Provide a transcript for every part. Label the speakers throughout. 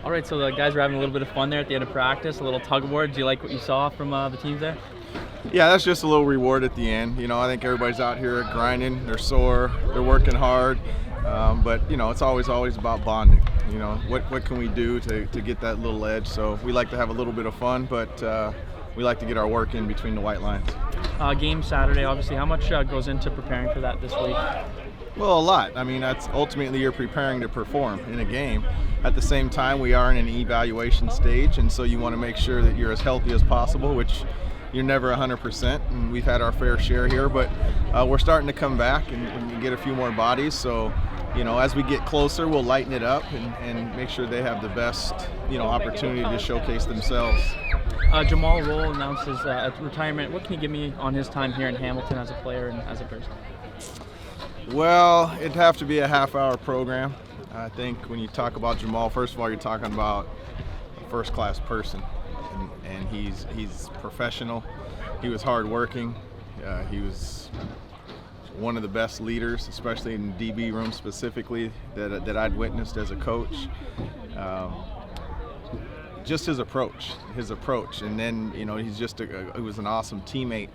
Speaker 1: All right, so the guys were having a little bit of fun there at the end of practice, a little tug of war. Do you like what you saw from the teams there?
Speaker 2: Yeah, that's just a little reward at the end. I think everybody's out here grinding. They're sore. They're working hard. But it's always about bonding. What can we do to get that little edge? So we like to have a little bit of fun, but we like to get our work in between the white lines.
Speaker 1: Game Saturday, obviously. How much goes into preparing for that this week?
Speaker 2: Well, a lot. I mean, that's ultimately you're preparing to perform in a game. At the same time, we are in an evaluation stage, and so you want to make sure that you're as healthy as possible, which you're never 100%, and we've had our fair share here, but we're starting to come back and get a few more bodies. So, as we get closer, we'll lighten it up and make sure they have the best, opportunity to showcase themselves.
Speaker 1: Jamal Roll announces retirement. What can you give me on his time here in Hamilton as a player and as a person?
Speaker 2: Well, it'd have to be a half-hour program. I think when you talk about Jamal, first of all, you're talking about a first-class person, and he's professional. He was hardworking. He was one of the best leaders, especially in the DB room specifically, that I'd witnessed as a coach. Just his approach, and then he's just he was an awesome teammate.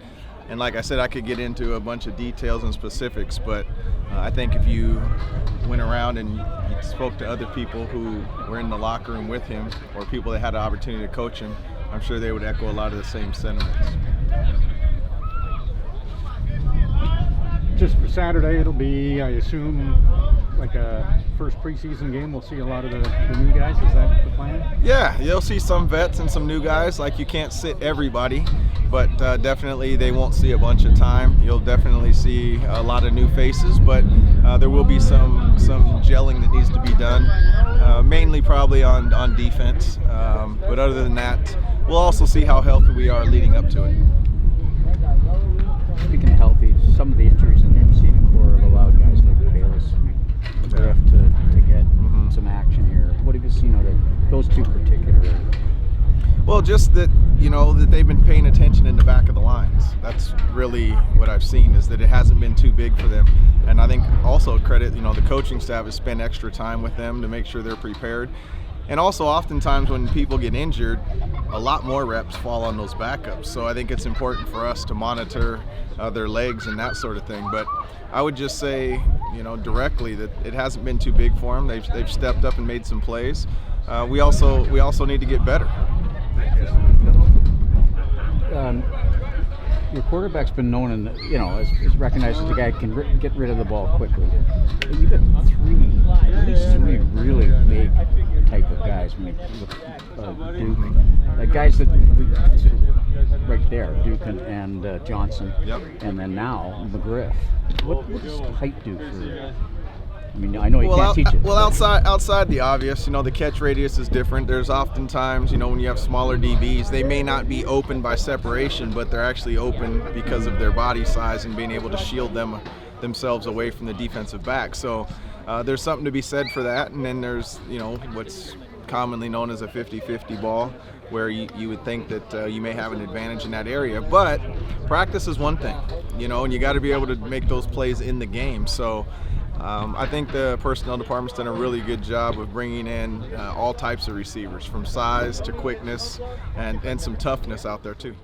Speaker 2: And like I said, I could get into a bunch of details and specifics, but I think if you went around and you spoke to other people who were in the locker room with him, or people that had the opportunity to coach him, I'm sure they would echo a lot of the same sentiments.
Speaker 3: Just for Saturday, it'll be, I assume, like a first preseason game. We'll see a lot of the new guys. Is that the plan?
Speaker 2: Yeah, you'll see some vets and some new guys. Like, you can't sit everybody, but definitely they won't see a bunch of time. You'll definitely see a lot of new faces, but there will be some gelling that needs to be done, mainly probably on defense. But other than that, we'll also see how healthy we are leading up to it.
Speaker 4: Speaking of healthy, some of the injuries in the receiving core have allowed guys like Bayless and McGriff to get some action here. What have you seen out of those two particularly?
Speaker 2: Well, just that, that they've been paying attention in the back of the lines. That's really what I've seen, is that it hasn't been too big for them. And I think also credit, the coaching staff has spent extra time with them to make sure they're prepared. And also oftentimes when people get injured, a lot more reps fall on those backups. So I think it's important for us to monitor their legs and that sort of thing. But I would just say, directly that it hasn't been too big for them. They've stepped up and made some plays. We also need to get better.
Speaker 4: Your quarterback's been known, as recognized as a guy who can get rid of the ball quickly. But you've got at least three really big type of guys. I mean, Duke, guys that we consider right there, Duke and Johnson, and then now McGriff. What does height do for you? I mean, I know you can't teach it.
Speaker 2: Well, outside the obvious, the catch radius is different. There's oftentimes, when you have smaller DBs, they may not be open by separation, but they're actually open because of their body size and being able to shield themselves away from the defensive back. So there's something to be said for that. And then there's, what's commonly known as a 50-50 ball, where you would think that you may have an advantage in that area. But practice is one thing, and you got to be able to make those plays in the game. So I think the personnel department's done a really good job of bringing in all types of receivers, from size to quickness and some toughness out there too.